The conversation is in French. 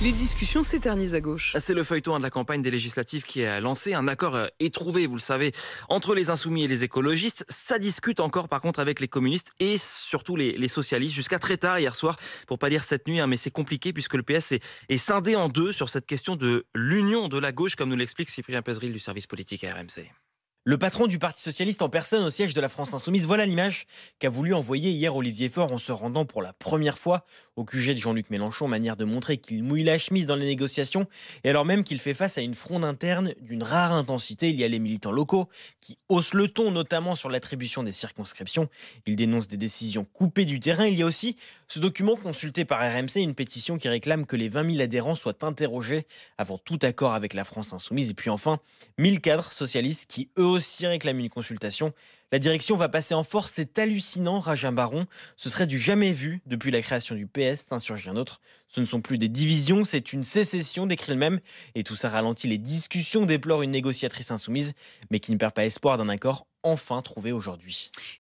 Les discussions s'éternisent à gauche. C'est le feuilleton de la campagne des législatives qui est lancé. Un accord est trouvé, vous le savez, entre les insoumis et les écologistes. Ça discute encore par contre avec les communistes et surtout les socialistes jusqu'à très tard hier soir, pour pas dire cette nuit, hein, mais c'est compliqué puisque le PS est scindé en deux sur cette question de l'union de la gauche, comme nous l'explique Cyprien Pézeril du service politique à RMC. Le patron du Parti socialiste en personne au siège de la France insoumise, voilà l'image qu'a voulu envoyer hier Olivier Faure en se rendant pour la première fois au QG de Jean-Luc Mélenchon, manière de montrer qu'il mouille la chemise dans les négociations, et alors même qu'il fait face à une fronde interne d'une rare intensité. Il y a les militants locaux qui haussent le ton, notamment sur l'attribution des circonscriptions. Ils dénoncent des décisions coupées du terrain. Il y a aussi ce document consulté par RMC, une pétition qui réclame que les 20 000 adhérents soient interrogés avant tout accord avec la France insoumise. Et puis enfin, 1000 cadres socialistes qui eux aussi réclament une consultation. La direction va passer en force, c'est hallucinant, rage un baron. Ce serait du jamais vu depuis la création du PS, s'insurge un autre. Ce ne sont plus des divisions, c'est une sécession, décrit le même. Et tout ça ralentit les discussions, déplore une négociatrice insoumise, mais qui ne perd pas espoir d'un accord enfin trouvé aujourd'hui.